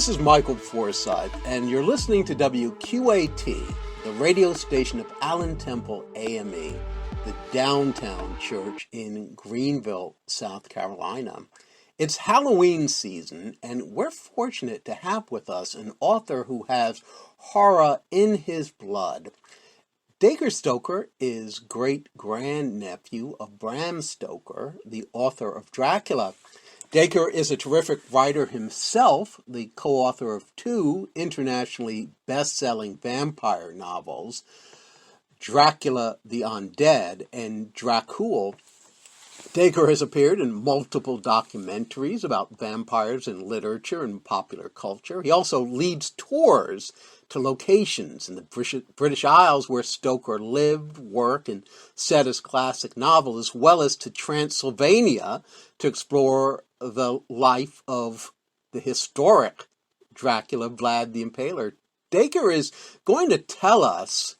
This is Michael Forsythe, and you're listening to WQAT, the radio station of Allen Temple A.M.E., the downtown church in Greenville, South Carolina. It's Halloween season, and we're fortunate to have with us an author who has horror in his blood. Dacre Stoker is great-grandnephew of Bram Stoker, the author of Dracula. Dacre is a terrific writer himself, the co-author of 2 internationally best-selling vampire novels, Dracula the Undead and Dracula. Dacre has appeared in multiple documentaries about vampires in literature and popular culture. He also leads tours to locations in the British Isles where Stoker lived, worked, and set his classic novel, as well as to Transylvania to explore the life of the historic Dracula, Vlad the Impaler. Dacre is going to tell us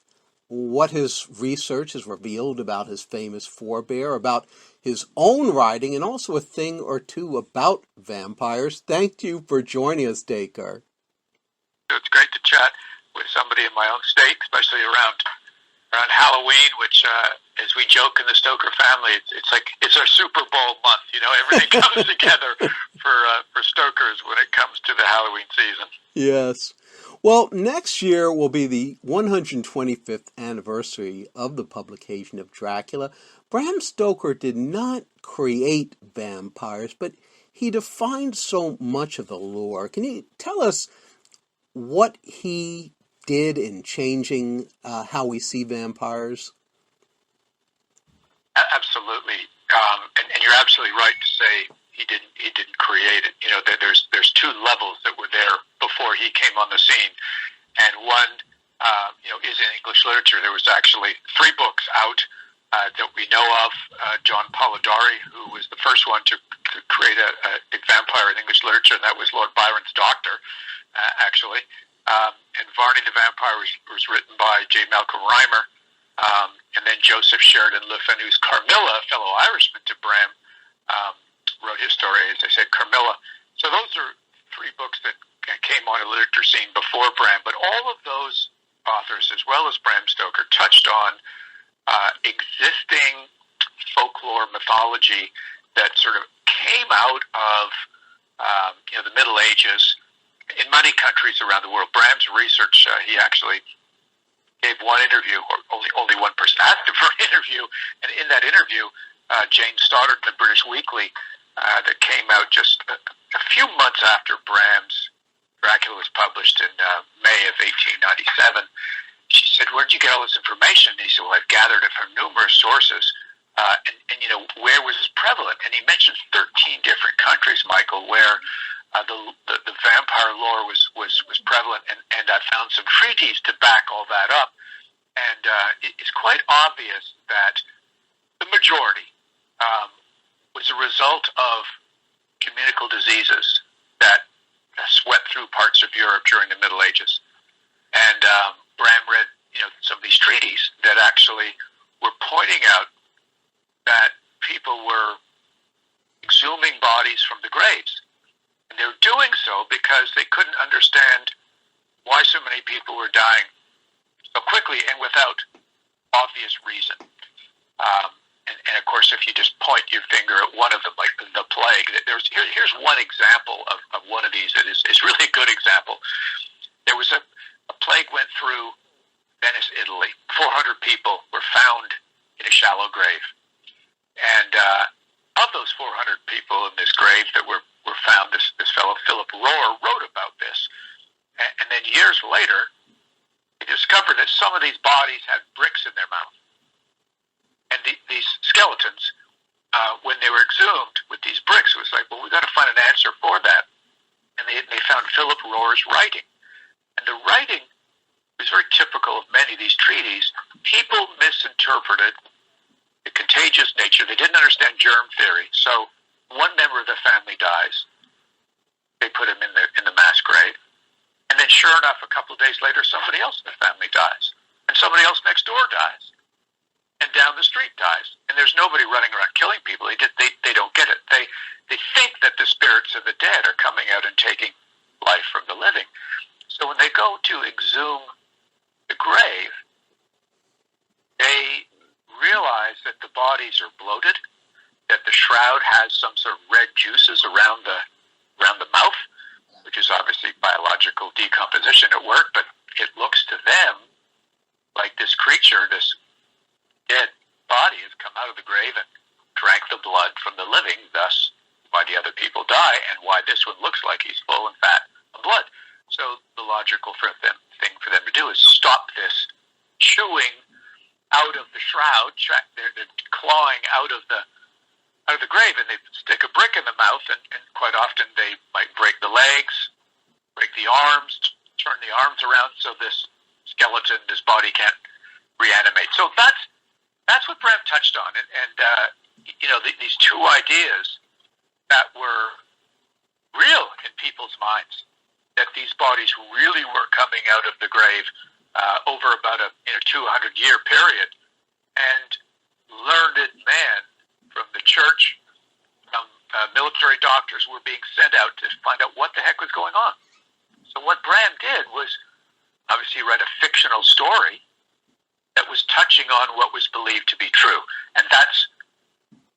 what his research has revealed about his famous forebear, about his own writing, and also a thing or two about vampires. Thank you for joining us, Dacre. It's great to chat with somebody in my own state, especially around Halloween, which, as we joke in the Stoker family, it's our Super Bowl month. You know, everything comes together for Stokers when it comes to the Halloween season. Yes. Well, next year will be the 125th anniversary of the publication of Dracula. Bram Stoker did not create vampires, but he defined so much of the lore. Can you tell us what he did in changing how we see vampires? Absolutely, and you're absolutely right to say he didn't create it. You know, there's 2 levels that were there before he came on the scene, and one is in English literature. There was actually 3 books out that we know of. John Polidori, who was the first one to create a vampire in English literature, and that was Lord Byron's Doctor, actually. And Varney the Vampire was written by J. Malcolm Rymer, and then Joseph Sheridan Le Fanu's Carmilla, a fellow Irishman to Bram, wrote his story, as I said, Carmilla. So those are 3 books that came on the literature scene before Bram, but all of those authors, as well as Bram Stoker, touched on existing folklore mythology that sort of came out of the Middle Ages in many countries around the world. Bram's research, he actually gave one interview, or only one person asked him for an interview, and in that interview, Jane Stoddard, the British Weekly, that came out just a few months after Bram's Dracula was published in May of 1897, she said, "Where did you get all this information?" And he said, "Well, I've gathered it from numerous sources, and where was it prevalent?" And he mentioned 13 different countries, Michael, where the vampire lore was prevalent, and I found some treaties to back all that up. And it's quite obvious that the majority was a result of communicable diseases that swept through parts of Europe during the Middle Ages. And Bram read, some of these treaties that actually were pointing out that people were exhuming bodies from the graves. And they were doing so because they couldn't understand why so many people were dying so quickly and without obvious reason. And of course, if you just point your finger at one of them, like the plague, here's one example of one of these that is really a good example. There was a plague went through Venice, Italy. 400 people were found in a shallow grave. And of those 400 people in this grave that were found, this fellow Philip Rohr wrote about this. And then years later, he discovered that some of these bodies had bricks in their mouth. And these skeletons, when they were exhumed with these bricks, it was like, well, we've got to find an answer for that. And they found Philip Rohr's writing. And the writing was very typical of many of these treaties. People misinterpreted the contagious nature. They didn't understand germ theory. So one member of the family dies. They put him in the mass grave. And then sure enough, a couple of days later, somebody else in the family dies. And somebody else next door dies. And down the street dies. And there's nobody running around killing people. They don't get it. They think that the spirits of the dead are coming out and taking life from the living. So when they go to exhume the grave, they realize that the bodies are bloated, that the shroud has some sort of red juices around the mouth, which is obviously biological decomposition at work, but it looks to them like this creature, this dead body, has come out of the grave and drank the blood from the living, thus why the other people die and why this one looks like he's full and fat of blood. So the logical thing for them to do is stop this chewing out of the shroud. They're clawing out of the grave, and they stick a brick in the mouth, and quite often they might break the legs, break the arms, turn the arms around so this skeleton, this body can't reanimate. So that's what Bram touched on, and these two ideas that were real in people's minds, that these bodies really were coming out of the grave over about a 200-year period, and learned men from the church, from military doctors, were being sent out to find out what the heck was going on. So what Bram did was obviously write a fictional story that was touching on what was believed to be true. And that's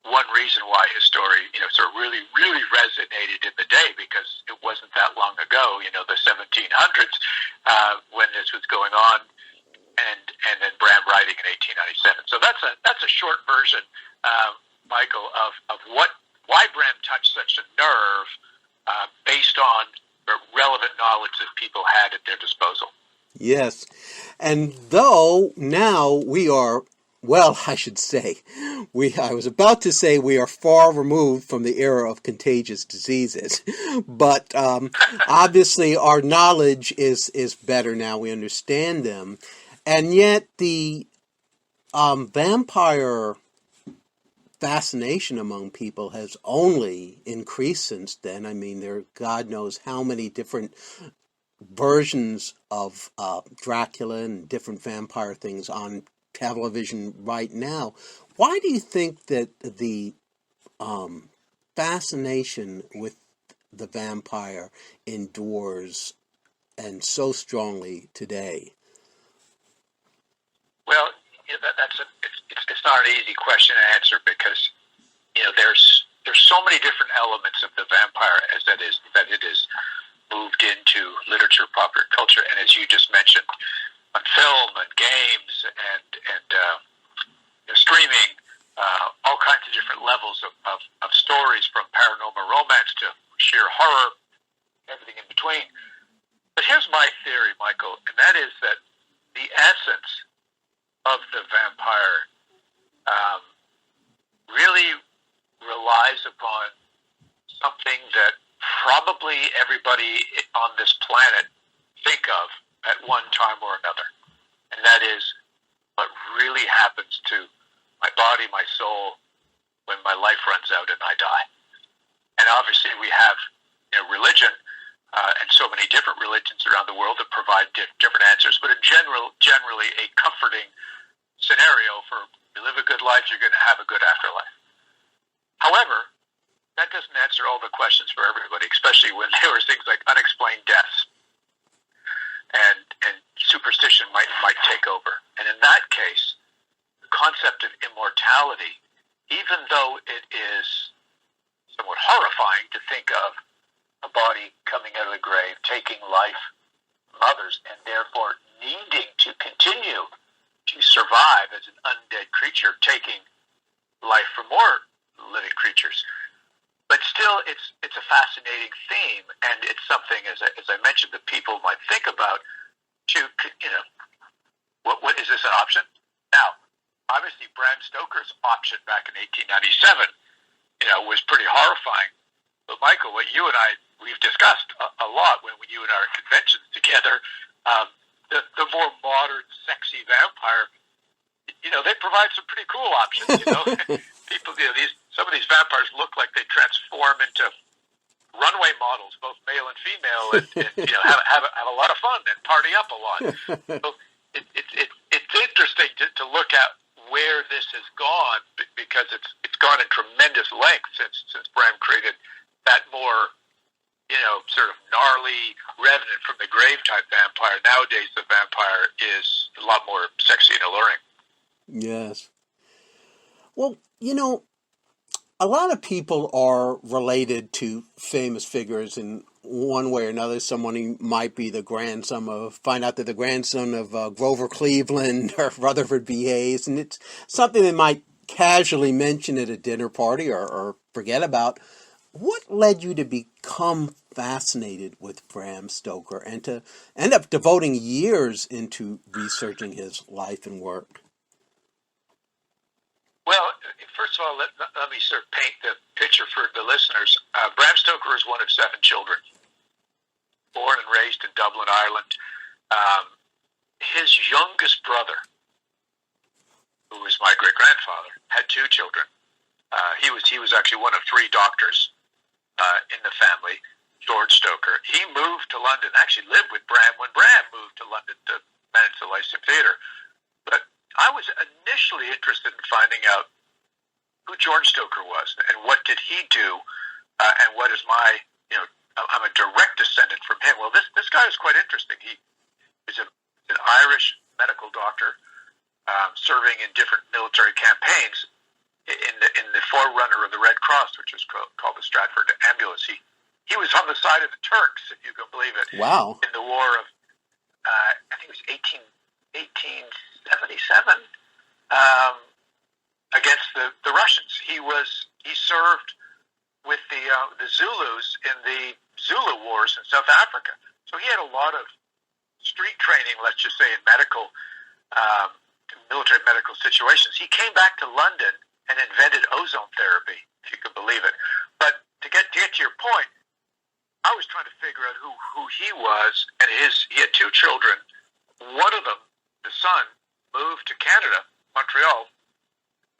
one reason why his story, sort of really, really resonated in the day, because it wasn't that long ago, the 1700s, when this was going on, and then Bram writing in 1897. So that's a short version, Michael, of why Bram touched such a nerve, based on the relevant knowledge that people had at their disposal. Yes. And though now we are, well, I should say, I was about to say we are far removed from the era of contagious diseases, but obviously our knowledge is better now. We understand them. And yet the vampire fascination among people has only increased since then. I mean, there are God knows how many different versions of Dracula and different vampire things on television right now. Why do you think that the fascination with the vampire endures and so strongly today? Well, it's not an easy question to answer, because there's so many different elements of the vampire that it is moved into literature, popular culture, and as you just mentioned, on film and games and streaming, all kinds of different levels of stories, from paranormal romance to sheer horror, everything in between. But here's my theory, Michael, and that is that the essence of the vampire really relies upon something that probably everybody on this planet think of at one time or another. And that is what really happens to my body, my soul, when my life runs out and I die. And obviously we have religion, and so many different religions around the world that provide different answers, but in generally a comforting scenario for you live a good life, you're going to have a good afterlife. However, that doesn't answer all the questions for everybody, especially when there were things like unexplained deaths, and superstition might take over. And in that case, the concept of immortality, even though it is somewhat horrifying to think of a body coming out of the grave, taking life from others, and therefore needing to continue to survive as an undead creature, taking life from more living creatures. But still, it's a fascinating theme, and it's something, as I mentioned, that people might think about. What is this an option? Now, obviously, Bram Stoker's option back in 1897, was pretty horrifying. But Michael, what you and we've discussed a lot when you and I are at conventions together, the more modern, sexy vampire, they provide some pretty cool options. People, some of these vampires look like they transform into runway models, both male and female, and have a lot of fun and party up a lot. So it's interesting to look at where this has gone, because it's gone in tremendous length since Bram created that more sort of gnarly revenant from the grave type vampire. Nowadays, the vampire is a lot more sexy and alluring. Yes. Well, a lot of people are related to famous figures in one way or another. Someone who might be find out that the grandson of Grover Cleveland or Rutherford B. Hayes, and it's something they might casually mention at a dinner party or forget about. What led you to become fascinated with Bram Stoker and to end up devoting years into researching his life and work? Well, first of all, let me sort of paint the picture for the listeners. Bram Stoker is one of 7 children, born and raised in Dublin, Ireland. His youngest brother, who was my great-grandfather, had 2 children. He was actually one of 3 doctors in the family, George Stoker. He moved to London, actually lived with Bram when Bram moved to London to manage the Lyceum Theatre. But I was initially interested in finding out who George Stoker was and what did he do, and what is my, I'm a direct descendant from him. Well, this guy is quite interesting. He is an Irish medical doctor serving in different military campaigns in the forerunner of the Red Cross, which was called the Stratford Ambulance. He was on the side of the Turks, if you can believe it. Wow. In the war of, I think it was 1877, against the Russians. He served with the Zulus in the Zulu Wars in South Africa. So he had a lot of street training, let's just say, in military medical situations. He came back to London and invented ozone therapy, if you can believe it. But to get to your point, I was trying to figure out who he was, and he had 2 children. One of them, the son, moved to Canada, Montreal,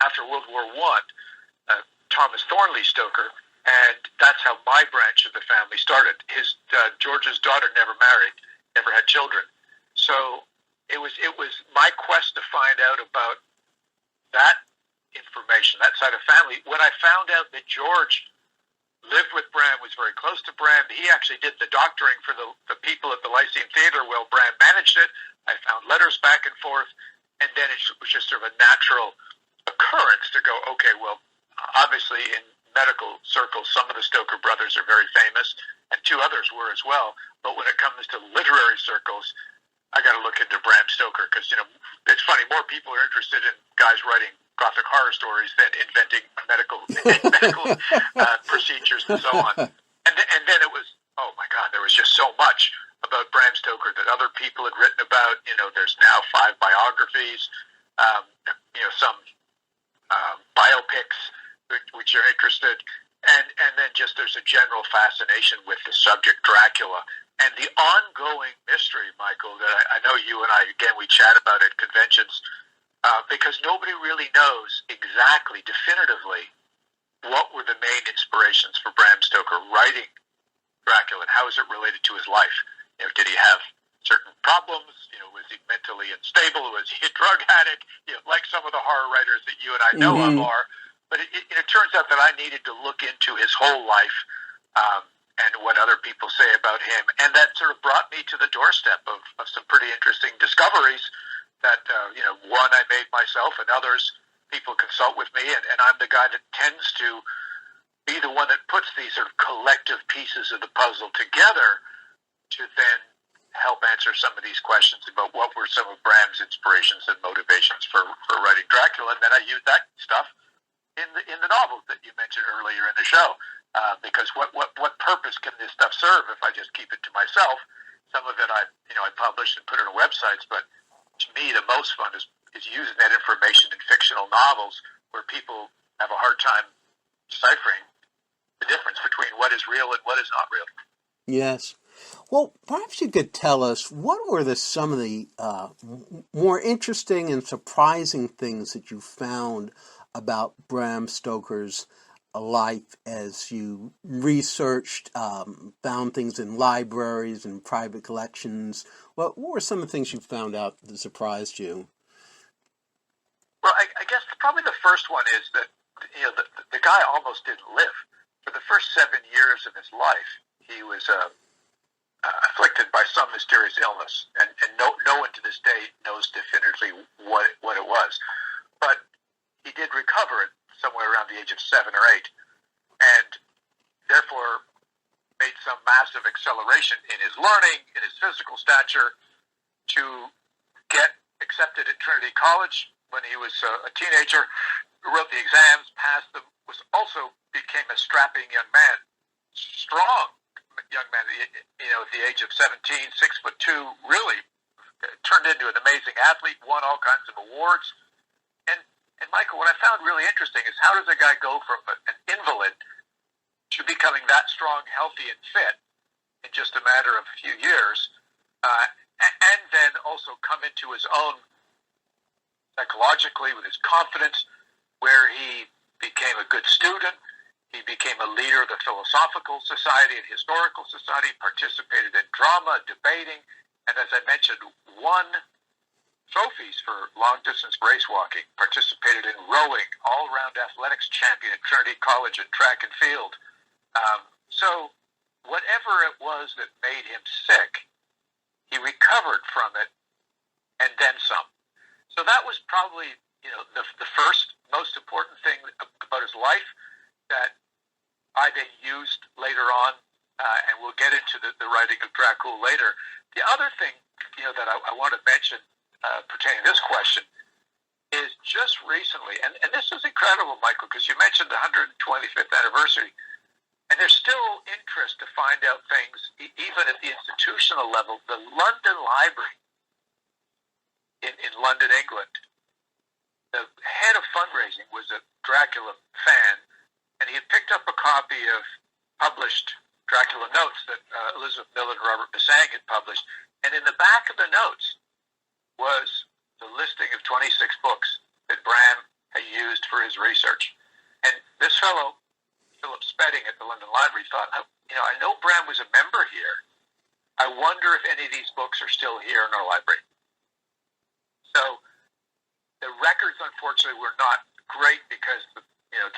after World War I, Thomas Thornley Stoker, and that's how my branch of the family started. George's daughter never married, never had children. So it was my quest to find out about that information, that side of family. When I found out that George lived with Bram, was very close to Bram, he actually did the doctoring for the people at the Lyceum Theatre while Bram managed it. I found letters back and forth, and then it was just sort of a natural occurrence to go, okay, well, obviously in medical circles, some of the Stoker brothers are very famous, and 2 others were as well. But when it comes to literary circles, I got to look into Bram Stoker because, it's funny, more people are interested in guys writing Gothic horror stories than inventing medical procedures and so on. And then it was, oh my God, there was just so much about Bram Stoker that other people had written about. There's now 5 biographies, some biopics which are interested, and then just there's a general fascination with the subject Dracula and the ongoing mystery, Michael, that I know you and I, again, we chat about at conventions, because nobody really knows exactly, definitively, what were the main inspirations for Bram Stoker writing Dracula, and how is it related to his life? Did he have certain problems? Was he mentally unstable? Was he a drug addict? Like some of the horror writers that you and I know of are. But it turns out that I needed to look into his whole life, and what other people say about him. And that sort of brought me to the doorstep of some pretty interesting discoveries that, one I made myself, and others people consult with me. And I'm the guy that tends to be the one that puts these sort of collective pieces of the puzzle together to then help answer some of these questions about what were some of Bram's inspirations and motivations for writing Dracula. And then I use that stuff in the novels that you mentioned earlier in the show. Because what purpose can this stuff serve if I just keep it to myself? Some of it I published and put it on websites, but to me the most fun is using that information in fictional novels where people have a hard time deciphering the difference between what is real and what is not real. Yes. Well, perhaps you could tell us what were some of the more interesting and surprising things that you found about Bram Stoker's life as you researched, found things in libraries and private collections. What were some of the things you found out that surprised you? Well, I guess probably the first one is that the guy almost didn't live. For the first 7 years of his life, he was afflicted by some mysterious illness, and no one to this day knows definitively what it was. But he did recover it somewhere around the age of 7 or 8, and therefore made some massive acceleration in his learning, in his physical stature, to get accepted at Trinity College when he was a teenager, wrote the exams, passed them, became a strapping young man, strong young man, at the age of 17, 6'2", really turned into an amazing athlete, won all kinds of awards. And Michael, what I found really interesting is how does a guy go from an invalid to becoming that strong, healthy, and fit in just a matter of a few years, and then also come into his own psychologically with his confidence, where he became a good student. He became a leader of the Philosophical Society and Historical Society, participated in drama, debating, and as I mentioned, won trophies for long-distance race walking, participated in rowing, all-around athletics champion at Trinity College in track and field. So whatever it was that made him sick, he recovered from it and then some. So that was probably, the first most important thing about his life that I then used later on, and we'll get into the writing of Dracula later. The other thing, that I want to mention pertaining to this question is just recently, and this is incredible, Michael, because you mentioned the 125th anniversary, and there's still interest to find out things, even at the institutional level. The London Library in London, England, the head of fundraising was a Dracula fan, and he had picked up a copy of published Dracula notes that Elizabeth Miller and Robert Bestselling had published, and in the back of the notes was the listing of 26 books that Bram had used for his research. And this fellow, Philip Spedding at the London Library, thought, I know Bram was a member here. I wonder if any of these books are still here in our library. So the records, unfortunately, were not great because the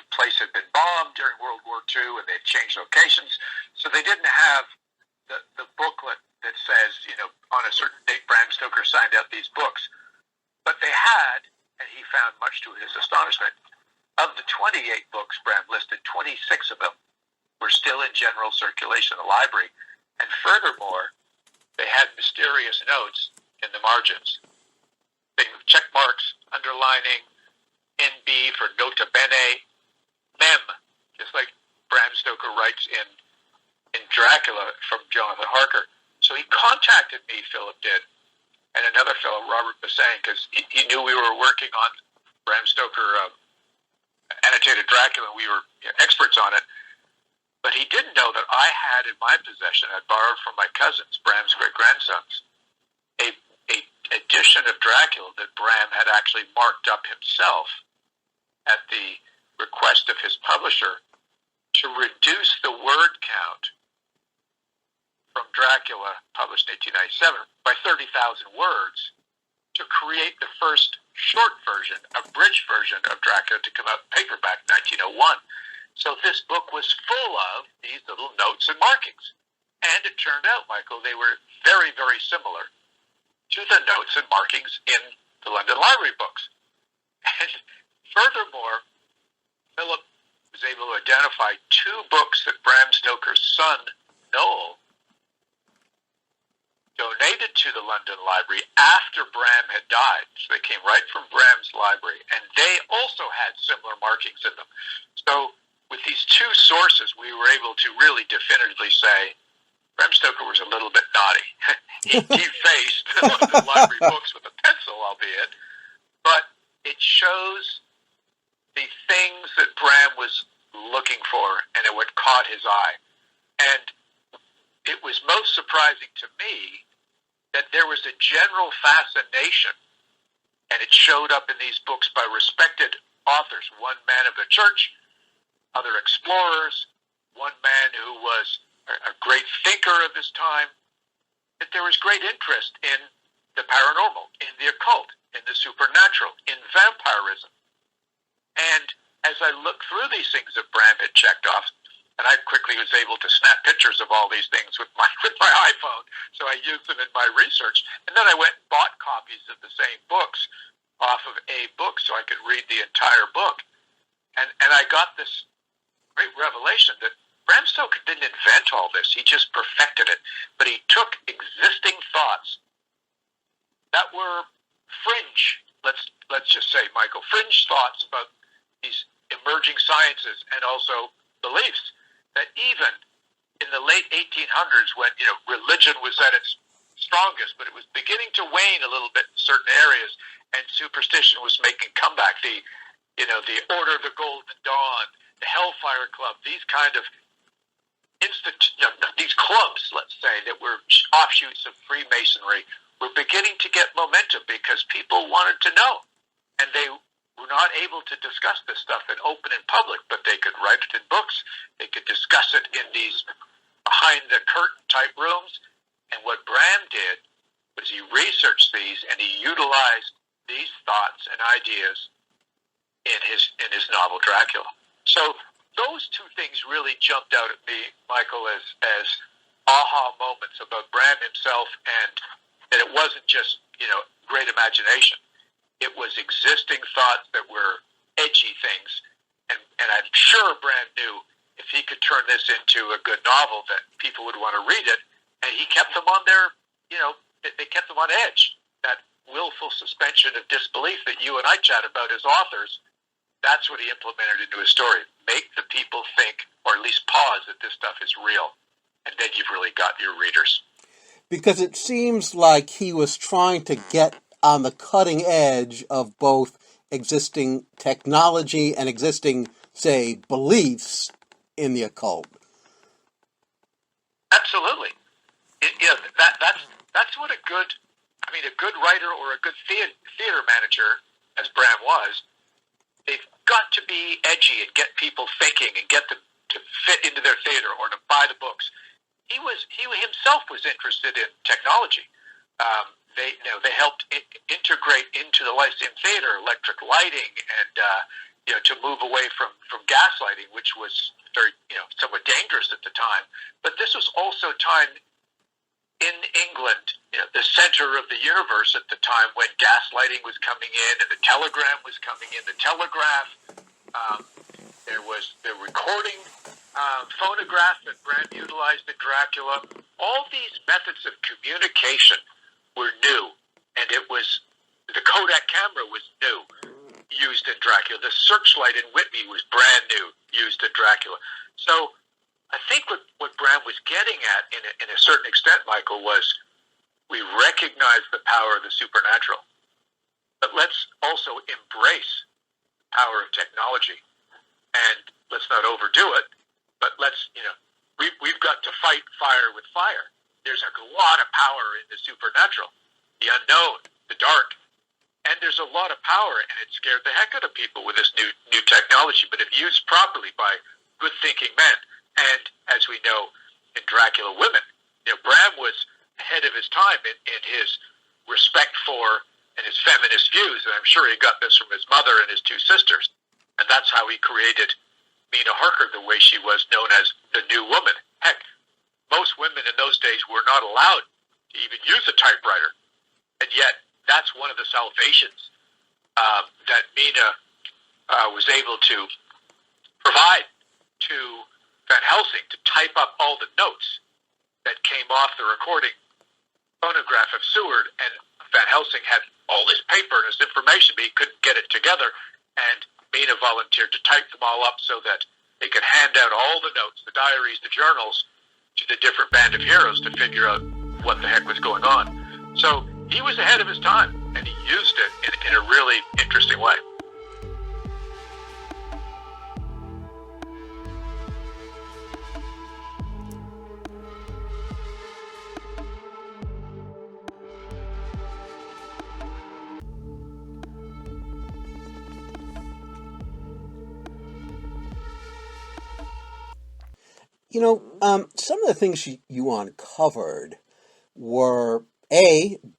place had been bombed during World War II and they'd changed locations. So they didn't have the booklet that says, on a certain date, Bram Stoker signed out these books. But they had, and he found much to his astonishment, of the 28 books Bram listed, 26 of them were still in general circulation in the library. And furthermore, they had mysterious notes in the margins. Things with check marks, underlining, NB for nota bene, mem, just like Bram Stoker writes in Dracula from Jonathan Harker. So he contacted me, Philip did, and another fellow, Robert Bestselling, because he knew we were working on Bram Stoker annotated Dracula, and we were experts on it. But he didn't know that I had in my possession, I'd borrowed from my cousins, Bram's great-grandsons, a edition of Dracula that Bram had actually marked up himself at the request of his publisher to reduce the word count from Dracula, published in 1897, by 30,000 words to create the first short version, abridged version of Dracula to come out in paperback in 1901. So this book was full of these little notes and markings. And it turned out, Michael, they were very, very similar to the notes and markings in the London Library books. And furthermore, Philip was able to identify 2 books that Bram Stoker's son, Noel, donated to the London Library after Bram had died. So they came right from Bram's library, and they also had similar markings in them. So with these 2 sources, we were able to really definitively say Bram Stoker was a little bit naughty. He defaced the London Library books with a pencil, albeit, but it shows the things that Bram was looking for and what caught his eye. And it was most surprising to me that there was a general fascination, and it showed up in these books by respected authors, one man of the church, other explorers, one man who was a great thinker of his time, that there was great interest in the paranormal, in the occult, in the supernatural, in vampirism. And as I looked through these things that Bram had checked off, And I quickly was able to snap pictures of all these things with my iPhone, so I used them in my research. And then I went and bought copies of the same books off of a book so I could read the entire book. And I got this great revelation that Bram Stoker didn't invent all this. He just perfected it. But he took existing thoughts that were fringe, let's just say, Michael, fringe thoughts about these emerging sciences and also beliefs that even in the late 1800s, when religion was at its strongest, but it was beginning to wane a little bit in certain areas, and superstition was making comeback. The Order of the Golden Dawn, the Hellfire Club, these kind of these clubs, let's say, that were offshoots of Freemasonry, were beginning to get momentum because people wanted to know, and they were not able to discuss this stuff in open and public, but they could write it in books. They could discuss it in these behind the curtain type rooms. And what Bram did was he researched these and he utilized these thoughts and ideas in his novel Dracula. So those two things really jumped out at me, Michael, as aha moments about Bram himself, and that it wasn't just great imagination. It was existing thoughts that were edgy things, and I'm sure Bram knew if he could turn this into a good novel that people would want to read it, and he kept them on they kept them on edge. That willful suspension of disbelief that you and I chat about as authors, that's what he implemented into his story. Make the people think, or at least pause, that this stuff is real, and then you've really got your readers. Because it seems like he was trying to get on the cutting edge of both existing technology and existing, say, beliefs in the occult. Absolutely. That's what a good writer or a good theater manager, as Bram was, they've got to be edgy and get people thinking and get them to fit into their theater or to buy the books. He himself was interested in technology. They helped integrate into the Lyceum Theater electric lighting and to move away from gaslighting, which was very somewhat dangerous at the time. But this was also time in England, the center of the universe at the time, when gaslighting was coming in and the telegram was coming in. The telegraph, there was the recording phonograph that Bram utilized in Dracula. All these methods of communication were new, and the Kodak camera was new, used in Dracula. The searchlight in Whitby was brand new, used in Dracula. So I think what Bram was getting at, in a certain extent, Michael, was we recognize the power of the supernatural, but let's also embrace the power of technology, and let's not overdo it. But we've got to fight fire with fire. There's a lot of power in the supernatural, the unknown, the dark, and there's a lot of power, and it scared the heck out of people with this new technology. But if used properly by good-thinking men, and as we know in Dracula, women, Bram was ahead of his time in his respect for and his feminist views, and I'm sure he got this from his mother and his two sisters, and that's how he created Mina Harker the way she was known as the New Woman. Heck, most women in those days were not allowed to even use a typewriter, and yet that's one of the salvations that Mina was able to provide to Van Helsing, to type up all the notes that came off the recording phonograph of Seward, and Van Helsing had all this paper and this information, but he couldn't get it together, and Mina volunteered to type them all up so that they could hand out all the notes, the diaries, the journals, to the different band of heroes to figure out what the heck was going on. So he was ahead of his time, and he used it in a really interesting way. Some of the things you uncovered were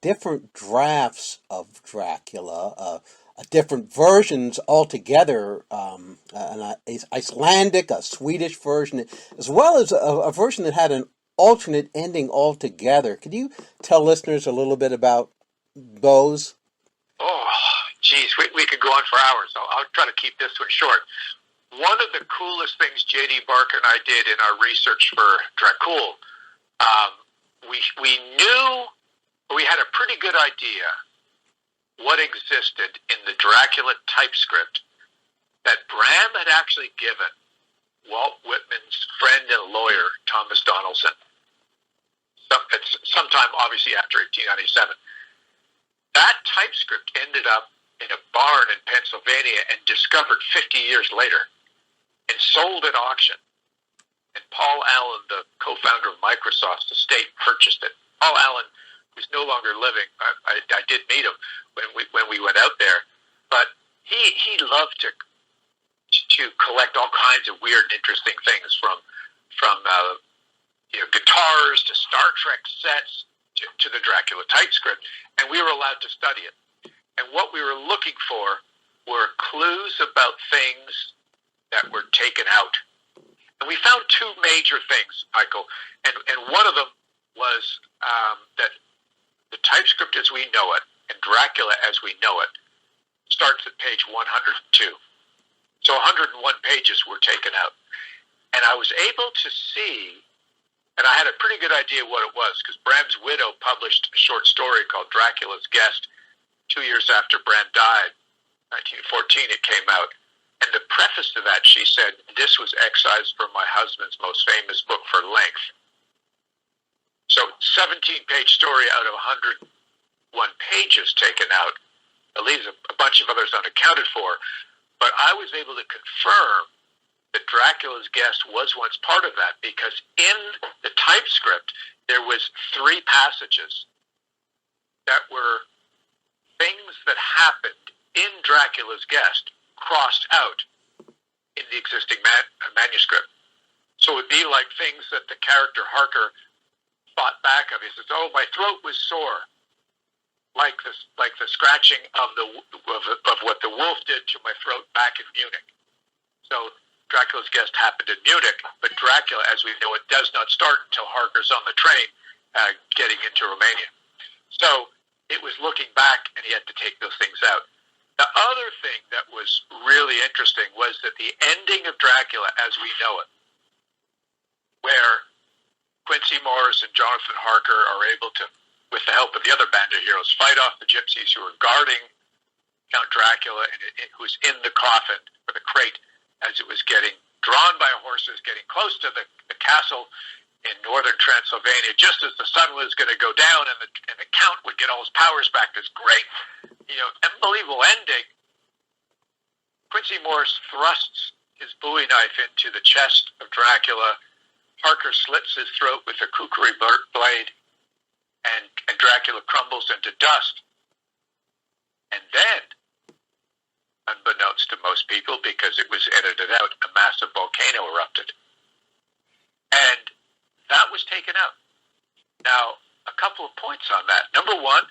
different drafts of Dracula, different versions altogether, an Icelandic, a Swedish version, as well as a version that had an alternate ending altogether. Could you tell listeners a little bit about those? Oh, geez, we could go on for hours. I'll try to keep this one short. One of the coolest things J.D. Barker and I did in our research for Dracula, we knew, we had a pretty good idea what existed in the Dracula typescript that Bram had actually given Walt Whitman's friend and lawyer, Thomas Donaldson, sometime obviously after 1897. That typescript ended up in a barn in Pennsylvania and discovered 50 years later and sold at auction. And Paul Allen, the co-founder of Microsoft's estate, purchased it. Paul Allen, who's no longer living, I did meet him when we went out there, but he loved to collect all kinds of weird, interesting things from guitars to Star Trek sets to the Dracula typescript, and we were allowed to study it. And what we were looking for were clues about things that were taken out. And we found two major things, Michael, and one of them was that the typescript as we know it, and Dracula as we know it, starts at page 102. So 101 pages were taken out. And I was able to see, and I had a pretty good idea what it was, because Bram's widow published a short story called Dracula's Guest 2 years after Bram died. 1914 it came out. And the preface to that, she said, this was excised from my husband's most famous book for length. So 17-page story out of 101 pages taken out. It leaves a bunch of others unaccounted for. But I was able to confirm that Dracula's Guest was once part of that, because in the typescript there was 3 passages that were things that happened in Dracula's Guest crossed out in the existing manuscript. So it would be like things that the character Harker thought back of. He says, "Oh, my throat was sore, like the scratching of what the wolf did to my throat back in Munich." So Dracula's Guest happened in Munich, but Dracula, as we know it, does not start until Harker's on the train getting into Romania. So it was looking back, and he had to take those things out. The other thing that was really interesting was that the ending of Dracula as we know it, where Quincy Morris and Jonathan Harker are able to, with the help of the other band of heroes, fight off the gypsies who are guarding Count Dracula, and who's in the coffin, or the crate, as it was getting drawn by horses, getting close to the castle in northern Transylvania, just as the sun was going to go down and the Count would get all his powers back. This great, unbelievable ending. Quincy Morris thrusts his Bowie knife into the chest of Dracula. Harker slits his throat with a kukri blade, and Dracula crumbles into dust. And then, unbeknownst to most people, because it was edited out, a massive volcano erupted. And that was taken out. Now, a couple of points on that. Number one,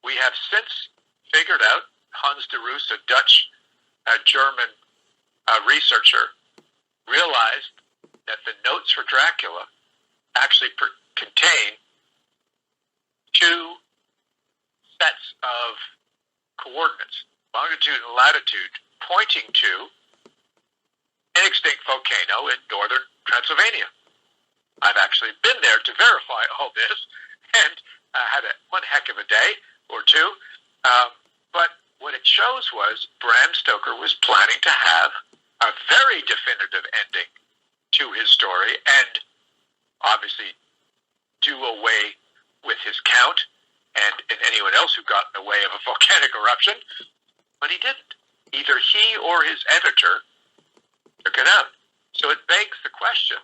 we have since figured out, Hans de Roos, a Dutch-German researcher, realized that the notes for Dracula actually contain 2 sets of coordinates, longitude and latitude, pointing to an extinct volcano in northern Transylvania. I've actually been there to verify all this, and had one heck of a day or two. But what it shows was Bram Stoker was planning to have a very definitive ending to his story, and obviously do away with his Count and anyone else who got in the way of a volcanic eruption. But he didn't. Either he or his editor took it out. So it begs the question,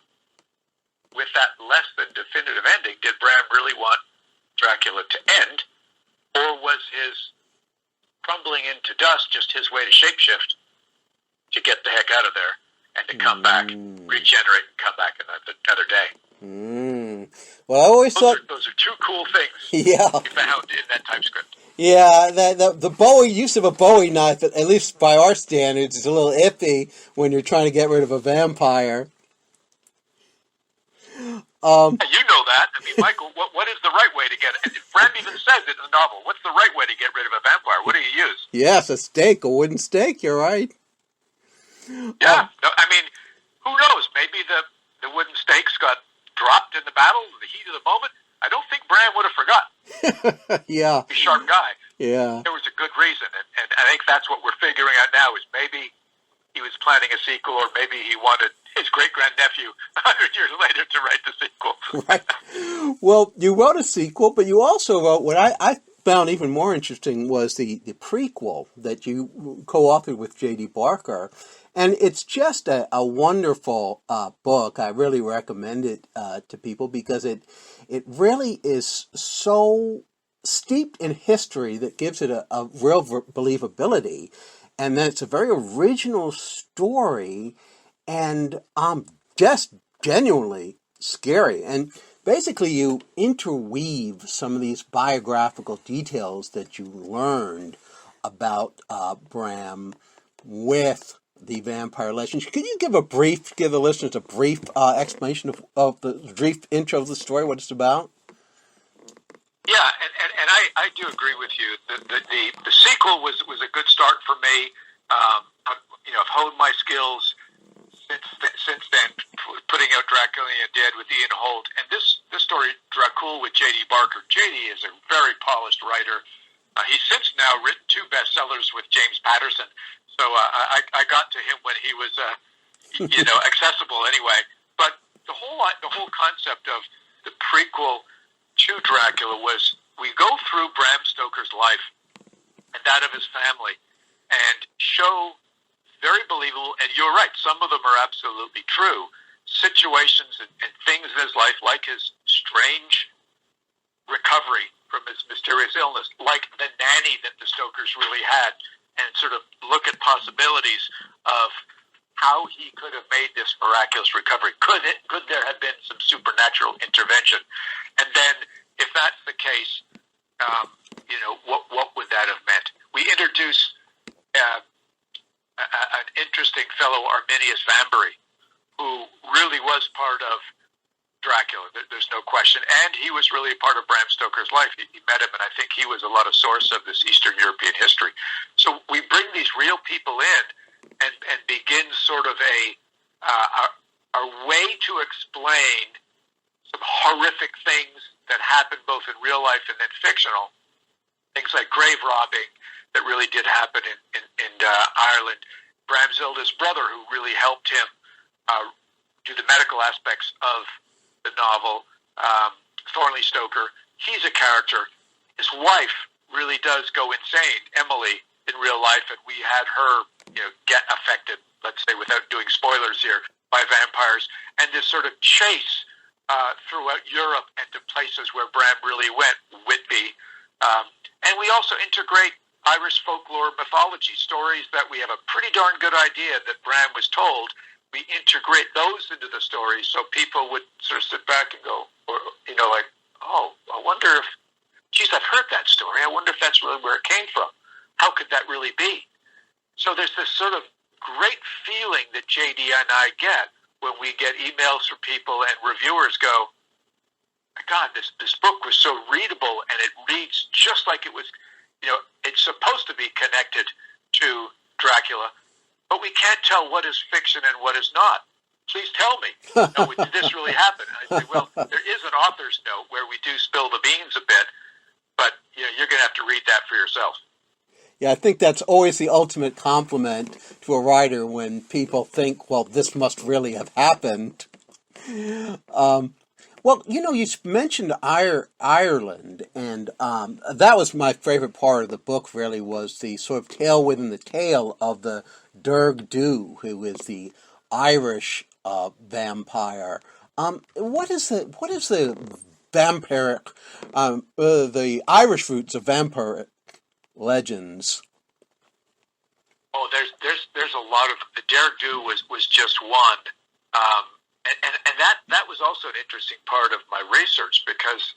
with that less than definitive ending, did Bram really want Dracula to end, or was his crumbling into dust just his way to shapeshift to get the heck out of there and to come back, regenerate, and come back another day? Well, I always thought, Those are two cool things yeah, we found in that typescript. yeah, the Bowie use of a Bowie knife, at least by our standards, is a little iffy when you're trying to get rid of a vampire. You know that. I mean, Michael, what is the right way to get it? Bram even says it in the novel. What's the right way to get rid of a vampire? What do you use? Yes, a stake, a wooden stake. You're right. Yeah. No, I mean, who knows? Maybe the wooden stakes got dropped in the battle, in the heat of the moment. I don't think Bram would have forgotten. Yeah. He's a sharp guy. Yeah. There was a good reason, and I think that's what we're figuring out now is maybe he was planning a sequel, or maybe he wanted his great-grandnephew 100 years later to write the sequel. Right. Well, you wrote a sequel, but you also wrote what I found even more interesting was the prequel that you co-authored with J.D. Barker. And it's just a wonderful book. I really recommend it to people because it really is so steeped in history that gives it a real believability. And then it's a very original story and just genuinely scary. And basically you interweave some of these biographical details that you learned about Bram with the vampire legends. Could you give the listeners a brief explanation of the brief intro of the story, what it's about? Yeah, and I do agree with you. The sequel was a good start for me. I've honed my skills since then, putting out Dracula Dead with Ian Holt, and this story, Dracula with J.D. Barker. J.D. is a very polished writer. He's since now written 2 bestsellers with James Patterson. So I got to him when he was accessible anyway. But the whole concept of the prequel to Dracula was we go through Bram Stoker's life and that of his family and show very believable, and you're right, some of them are absolutely true, situations and things in his life, like his strange recovery from his mysterious illness, like the nanny that the Stokers really had, and sort of look at possibilities of how he could have made this miraculous recovery. Could there have been some supernatural intervention? And then, if that's the case, what would that have meant? We introduce an interesting fellow, Arminius Vanbury, who really was part of Dracula. There's no question. And he was really a part of Bram Stoker's life. He met him, and I think he was a lot of source of this Eastern European history. So we bring these real people in and begin sort of a way to explain some horrific things that happened both in real life and then fictional. Things like grave robbing that really did happen in Ireland. Bram's eldest brother, who really helped him do the medical aspects of the novel, Thornley Stoker, he's a character. His wife really does go insane, Emily, in real life, and we had her get affected, let's say, without doing spoilers here, by vampires, and this sort of chase throughout Europe and to places where Bram really went, Whitby. And we also integrate Irish folklore mythology, stories that we have a pretty darn good idea that Bram was told. We integrate those into the story so people would sort of sit back and go, like, oh, I wonder if, geez, I've heard that story. I wonder if that's really where it came from. How could that really be? So there's this sort of great feeling that JD and I get when we get emails from people and reviewers go, my God, this book was so readable, and it reads just like it was, it's supposed to be connected to Dracula, but we can't tell what is fiction and what is not. Please tell me, did this really happen? And I say, well, there is an author's note where we do spill the beans a bit, but you're going to have to read that for yourself. Yeah, I think that's always the ultimate compliment to a writer when people think, well, this must really have happened. Well, you mentioned Ireland, and that was my favorite part of the book, really, was the sort of tale within the tale of the Derg Dhu, who is the Irish vampire. What is the vampiric, the Irish roots of vampiric legends? Oh, there's a lot of, the Derg Dhu was just one. And that was also an interesting part of my research because,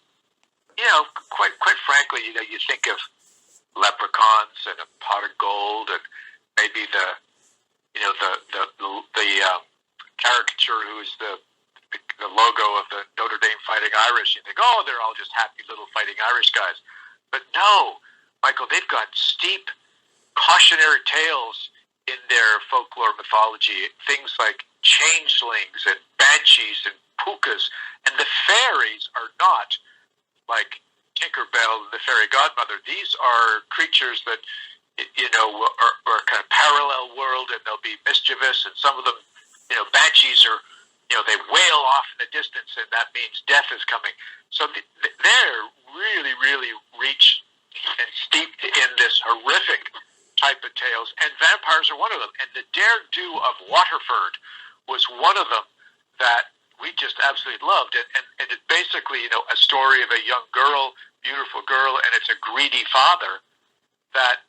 quite frankly, you think of leprechauns and a pot of gold and maybe the caricature who is the logo of the Notre Dame Fighting Irish. You think, oh, they're all just happy little fighting Irish guys. But no, Michael, they've got steep cautionary tales in their folklore mythology. Things like changelings and banshees and pukas. And the fairies are not like Tinkerbell and the fairy godmother. These are creatures that, are kind of parallel world, and they'll be mischievous, and some of them, banshees are, they wail off in the distance, and that means death is coming. So they're really, really reached and steeped in this horrific type of tales, and vampires are one of them. And the Dare-Do of Waterford was one of them that we just absolutely loved. And it's basically, a story of a young girl, beautiful girl, and it's a greedy father that,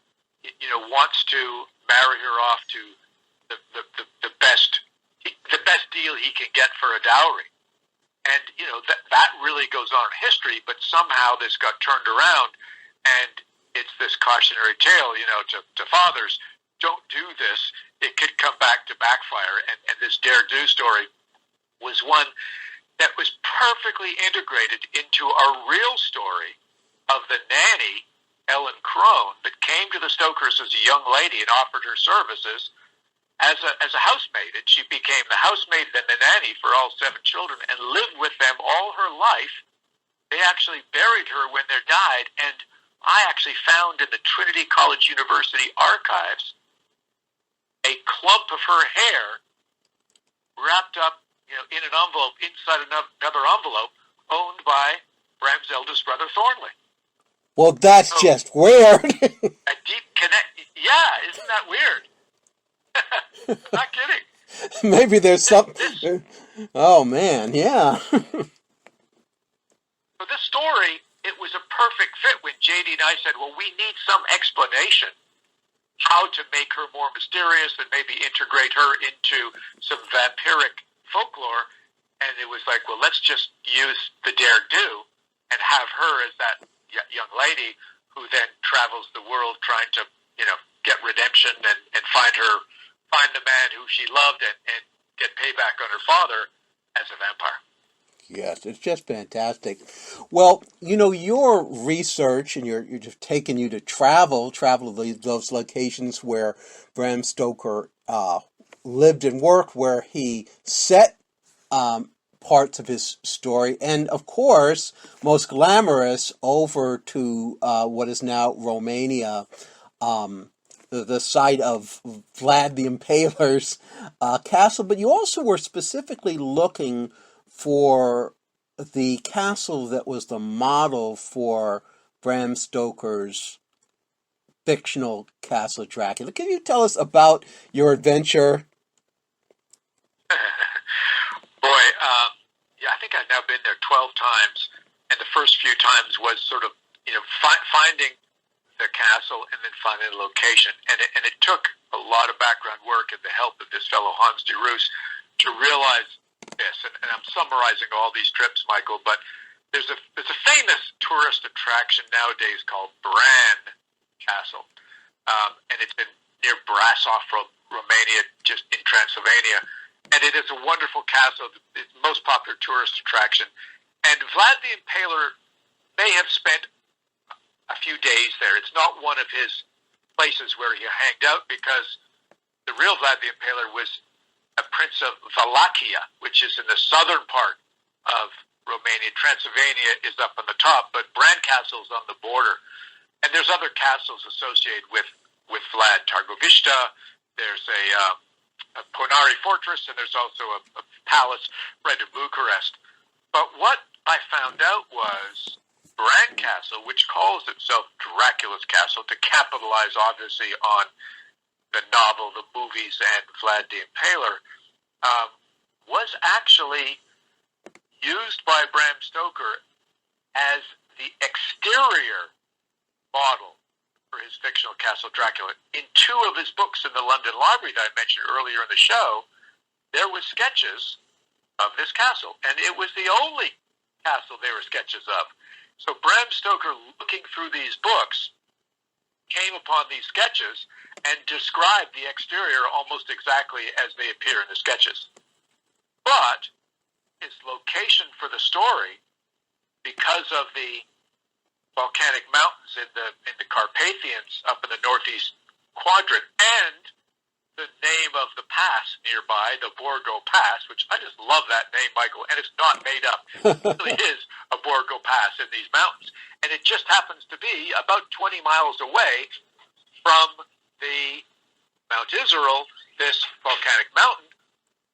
wants to marry her off to the best deal he can get for a dowry. And, that really goes on in history, but somehow this got turned around, and it's this cautionary tale, to fathers, don't do this. It could come back to backfire. And this Dare-Do story was one that was perfectly integrated into our real story of the nanny, Ellen Crone, that came to the Stokers as a young lady and offered her services as a housemaid. And she became the housemaid and the nanny for all 7 children and lived with them all her life. They actually buried her when they died, and I actually found in the Trinity College University archives a clump of her hair wrapped up, in an envelope inside another envelope owned by Bram's eldest brother, Thornley. Well, that's just weird. A deep connect. Yeah, isn't that weird? I'm not kidding. Maybe there's something. Oh, man, yeah. So this story, it was a perfect fit when JD and I said, well, we need some explanation how to make her more mysterious and maybe integrate her into some vampiric folklore. And it was like, well, let's just use the Dare-Do and have her as that young lady who then travels the world trying to, get redemption and find the man who she loved and get payback on her father as a vampire. Yes, it's just fantastic. Well, your research and you're just taking you to travel to those locations where Bram Stoker lived and worked, where he set parts of his story, and of course, most glamorous, over to what is now Romania, the site of Vlad the Impaler's castle. But you also were specifically looking for the castle that was the model for Bram Stoker's fictional castle Dracula. Can you tell us about your adventure? Boy, I think I've now been there 12 times, and the first few times was sort of, finding the castle and then finding the location. And it took a lot of background work and the help of this fellow Hans de Roos to realize this. And I'm summarizing all these trips, Michael, but there's a famous tourist attraction nowadays called Bran Castle, and it's near Brasov, Romania, just in Transylvania. And it is a wonderful castle, the most popular tourist attraction. And Vlad the Impaler may have spent a few days there. It's not one of his places where he hanged out, because the real Vlad the Impaler was a prince of Wallachia, which is in the southern part of Romania. Transylvania is up on the top, but Bran Castle is on the border. And there's other castles associated with Vlad. Targovista, there's a Ponari fortress, and there's also a palace right in Bucharest. But what I found out was Bran Castle, which calls itself Dracula's Castle, to capitalize obviously on the novel, the movies, and Vlad the Impaler, was actually used by Bram Stoker as the exterior model for his fictional castle Dracula. In 2 of his books in the London Library that I mentioned earlier in the show, there were sketches of this castle. And it was the only castle there were sketches of. So Bram Stoker, looking through these books, came upon these sketches and described the exterior almost exactly as they appear in the sketches. But his location for the story, because of the volcanic mountains in the Carpathians up in the northeast quadrant, and the name of the pass nearby, the Borgo Pass, which I just love that name, Michael, and it's not made up. It really is a Borgo Pass in these mountains. And it just happens to be about 20 miles away from the Mount Israel, this volcanic mountain,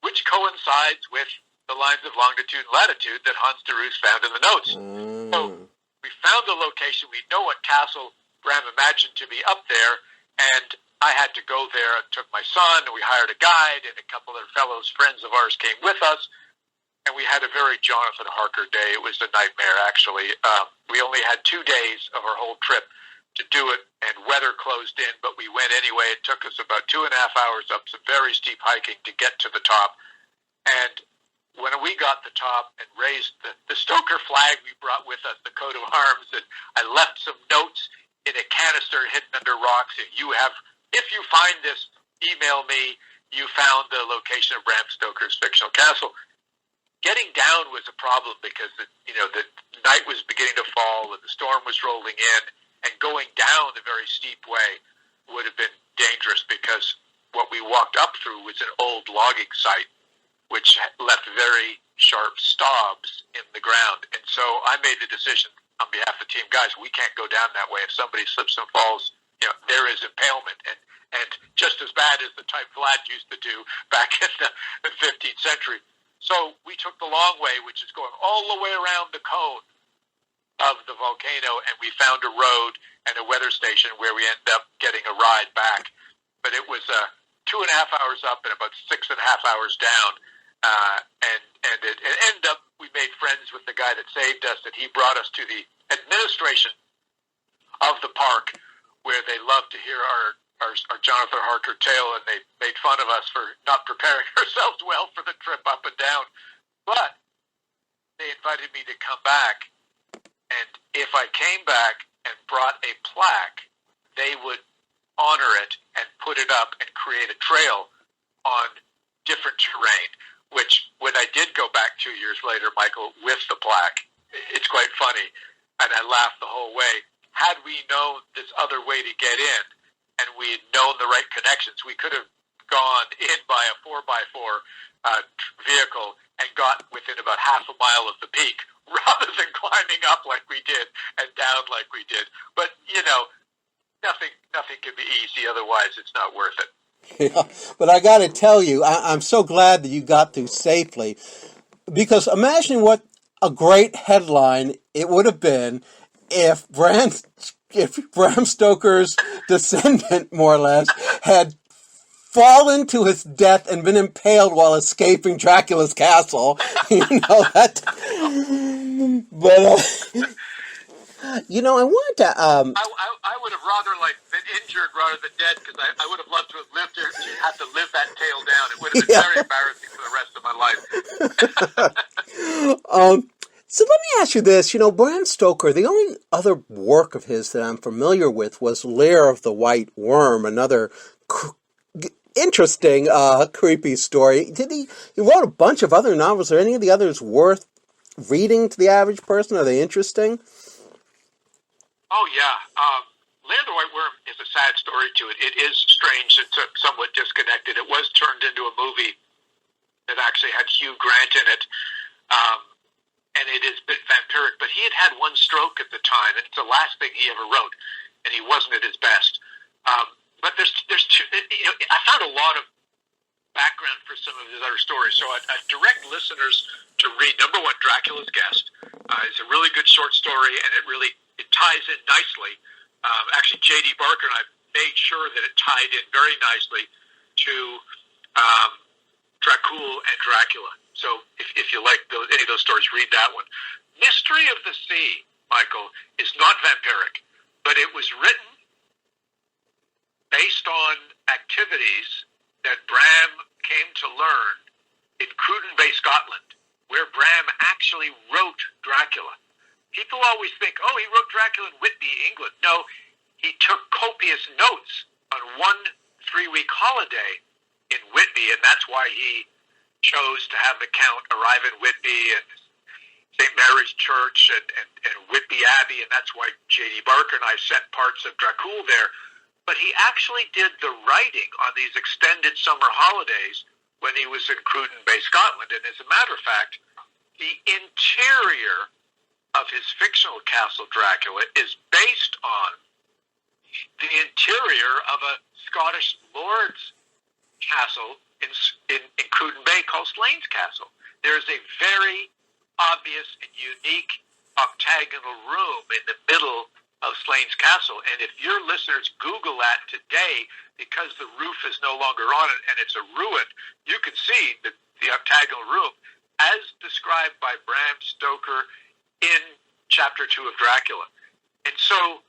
which coincides with the lines of longitude and latitude that Hans de Roos found in the notes. So we found the location. We know what castle Bram imagined to be up there, and I had to go there. I took my son, and we hired a guide, and a couple of fellows, friends of ours, came with us, and we had a very Jonathan Harker day. It was a nightmare, actually. We only had 2 days of our whole trip to do it, and weather closed in, but we went anyway. It took us about 2.5 hours up some very steep hiking to get to the top. And when we got the top and raised the Stoker flag we brought with us, the coat of arms, and I left some notes in a canister hidden under rocks. If you find this, email me. You found the location of Bram Stoker's fictional castle. Getting down was a problem because the night was beginning to fall and the storm was rolling in, and going down the very steep way would have been dangerous because what we walked up through was an old logging site which left very sharp stobs in the ground. And so I made the decision on behalf of the team, guys, we can't go down that way. If somebody slips and falls, there is impalement, and just as bad as the type Vlad used to do back in the 15th century. So we took the long way, which is going all the way around the cone of the volcano, and we found a road and a weather station where we ended up getting a ride back. But it was 2.5 hours up and about 6.5 hours down, and it ended up, we made friends with the guy that saved us, and he brought us to the administration of the park, where they loved to hear our Jonathan Harker tale, and they made fun of us for not preparing ourselves well for the trip up and down. But they invited me to come back, and if I came back and brought a plaque, they would honor it and put it up and create a trail on different terrain, which when I did go back 2 years later, Michael, with the plaque, it's quite funny, and I laughed the whole way. Had we known this other way to get in, and we had known the right connections, we could have gone in by a 4x4 vehicle and got within about half a mile of the peak, rather than climbing up like we did and down like we did. But, nothing can be easy, otherwise it's not worth it. Yeah, but I got to tell you, I'm so glad that you got through safely, because imagine what a great headline it would have been if Bram Stoker's descendant, more or less, had fallen to his death and been impaled while escaping Dracula's castle. That. But I wanted to. I would have rather been injured rather than dead, because I would have loved to have lived here to have to live that tale down. It would have been very embarrassing for the rest of my life. So let me ask you this. Bram Stoker, the only other work of his that I'm familiar with was Lair of the White Worm, another interesting, creepy story. He wrote a bunch of other novels. Are any of the others worth reading to the average person? Are they interesting? Oh, yeah. Lair of the White Worm is a sad story to it. It is strange. It's somewhat disconnected. It was turned into a movie that actually had Hugh Grant in it. And it is a bit vampiric, but he had one stroke at the time, and it's the last thing he ever wrote, and he wasn't at his best. But there's two. I found a lot of background for some of his other stories, so I direct listeners to read number one, Dracula's Guest. It's a really good short story, and it ties in nicely. Actually, J.D. Barker and I made sure that it tied in very nicely to Dracula and Dracula. So if you like any of those stories, read that one. Mystery of the Sea, Michael, is not vampiric, but it was written based on activities that Bram came to learn in Cruden Bay, Scotland, where Bram actually wrote Dracula. People always think, oh, he wrote Dracula in Whitby, England. No, he took copious notes on one 3-week holiday in Whitby, and that's why he chose to have the Count arrive in Whitby and St. Mary's Church and Whitby Abbey, and that's why J.D. Barker and I set parts of Dracula there. But he actually did the writing on these extended summer holidays when he was in Cruden Bay, Scotland. And as a matter of fact, the interior of his fictional castle Dracula is based on the interior of a Scottish lord's castle in Cruden Bay called Slains Castle. There is a very obvious and unique octagonal room in the middle of Slains Castle. And if your listeners Google that today, because the roof is no longer on it and it's a ruin, you can see the octagonal room as described by Bram Stoker in Chapter 2 of Dracula. And so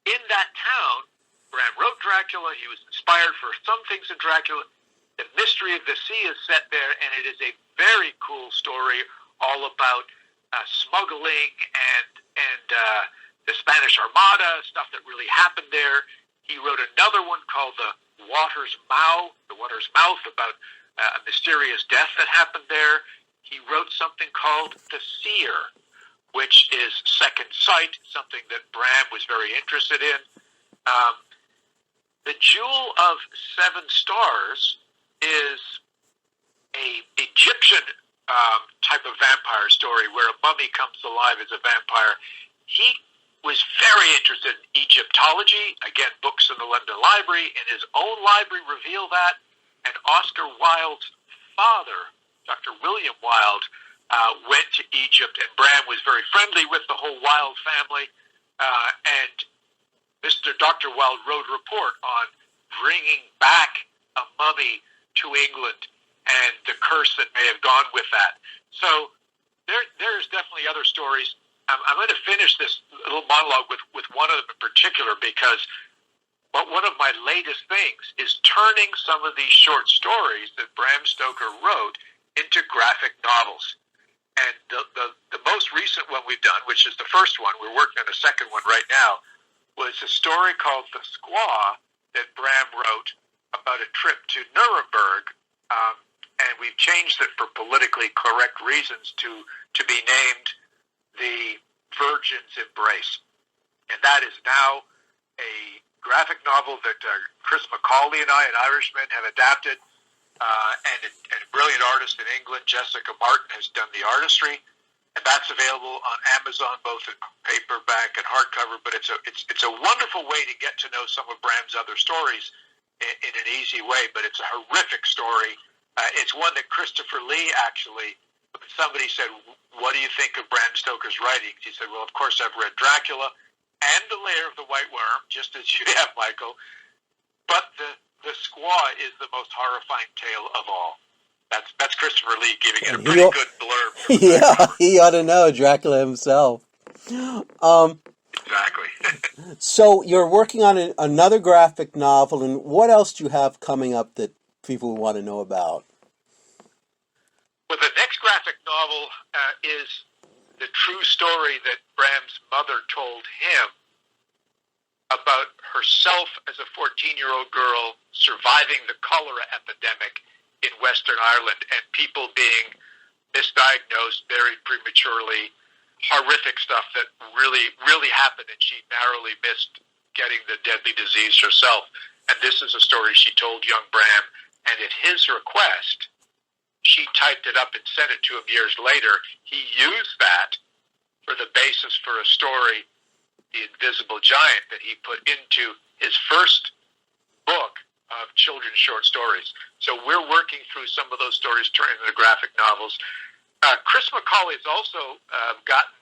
in that town, Bram wrote Dracula. He was inspired for some things in Dracula. The Mystery of the Sea is set there, and it is a very cool story all about smuggling and the Spanish Armada, stuff that really happened there. He wrote another one called The Water's Mouth, about a mysterious death that happened there. He wrote something called The Seer, which is second sight, something that Bram was very interested in. The Jewel of Seven Stars is a Egyptian type of vampire story where a mummy comes alive as a vampire. He was very interested in Egyptology. Again, books in the London Library, and his own library reveal that. And Oscar Wilde's father, Dr. William Wilde, went to Egypt, and Bram was very friendly with the whole Wilde family. And Dr. Wilde wrote a report on bringing back a mummy to England and the curse that may have gone with that. So there's definitely other stories. I'm going to finish this little monologue with one of them in particular, because one of my latest things is turning some of these short stories that Bram Stoker wrote into graphic novels. And the most recent one we've done, which is the first one, we're working on the second one right now, was a story called The Squaw that Bram wrote about a trip to Nuremberg, and we've changed it for politically correct reasons to be named The Virgin's Embrace. And that is now a graphic novel that Chris Macaulay and I, an Irishman, have adapted, and a brilliant artist in England, Jessica Martin, has done the artistry, and that's available on Amazon, both in paperback and hardcover. But it's a wonderful way to get to know some of Bram's other stories in an easy way. But it's a horrific story. It's one that Christopher Lee actually, somebody said, what do you think of Bram Stoker's writings? He said, well, of course, I've read Dracula and The Lair of the White Worm, just as you have, Michael. But the Squaw is the most horrifying tale of all. That's Christopher Lee giving it a pretty good blurb. Yeah, he ought to know, Dracula himself. Exactly. So you're working on another graphic novel, and what else do you have coming up that people want to know about? Well, the next graphic novel is the true story that Bram's mother told him about herself as a 14-year-old girl surviving the cholera epidemic in Western Ireland, and people being misdiagnosed, buried prematurely, horrific stuff that really, really happened, and she narrowly missed getting the deadly disease herself. And this is a story she told young Bram, and at his request, she typed it up and sent it to him years later. He used that for the basis for a story, The Invisible Giant, that he put into his first book of children's short stories. So we're working through some of those stories, turning into graphic novels. Chris Macaulay has also gotten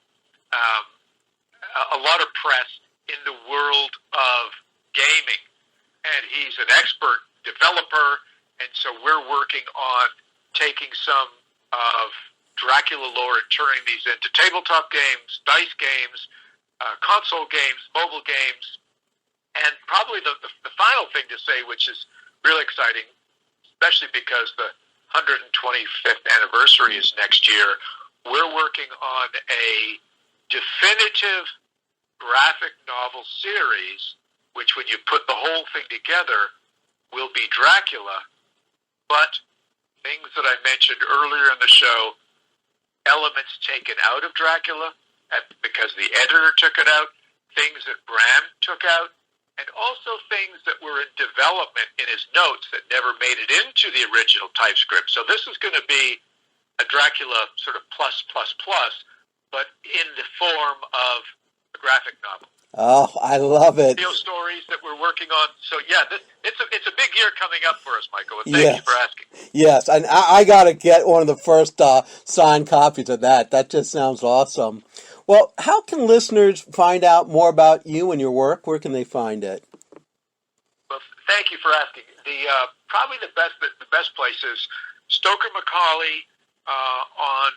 a lot of press in the world of gaming, and he's an expert developer, and so we're working on taking some of Dracula lore and turning these into tabletop games, dice games, console games, mobile games, and probably the final thing to say, which is really exciting, especially because the 125th anniversary is next year. We're working on a definitive graphic novel series, which when you put the whole thing together will be Dracula, but things that I mentioned earlier in the show, elements taken out of Dracula because the editor took it out, things that Bram took out, and also things that were in development in his notes that never made it into the original typescript. So this is going to be a Dracula sort of plus, but in the form of a graphic novel. Oh, I love it. Video stories that we're working on. So yeah, it's a big year coming up for us, Michael. And thank you for asking. Yes, and I got to get one of the first signed copies of that. That just sounds awesome. Well, how can listeners find out more about you and your work? Where can they find it? Well, thank you for asking. Probably the best place is Stoker Macaulay on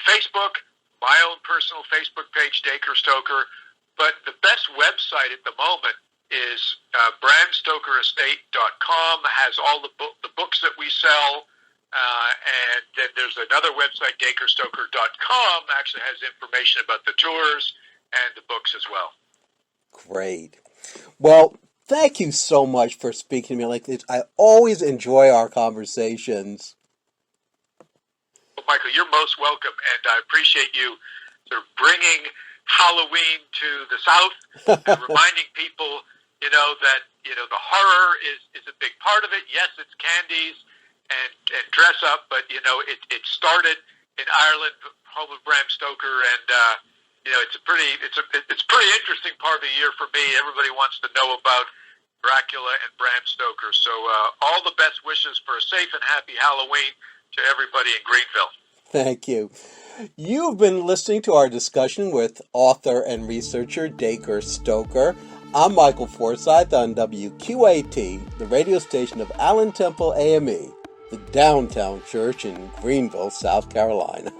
Facebook, my own personal Facebook page, Dacre Stoker. But the best website at the moment is BramStokerEstate.com. Has all the books that we sell. And then there's another website, DacreStoker.com, actually has information about the tours and the books as well. Great. Well, thank you so much for speaking to me like this. I always enjoy our conversations. Well, Michael, you're most welcome, and I appreciate you sort of bringing Halloween to the South and reminding people, that, the horror is a big part of it. Yes, it's candies and dress up, but it started in Ireland, home of Bram Stoker, and it's a pretty interesting part of the year for me. Everybody wants to know about Dracula and Bram Stoker. So all the best wishes for a safe and happy Halloween to everybody in Greenville. Thank you. You've been listening to our discussion with author and researcher Dacre Stoker. I'm Michael Forsyth on WQAT, the radio station of Allen Temple A.M.E., the downtown church in Greenville, South Carolina.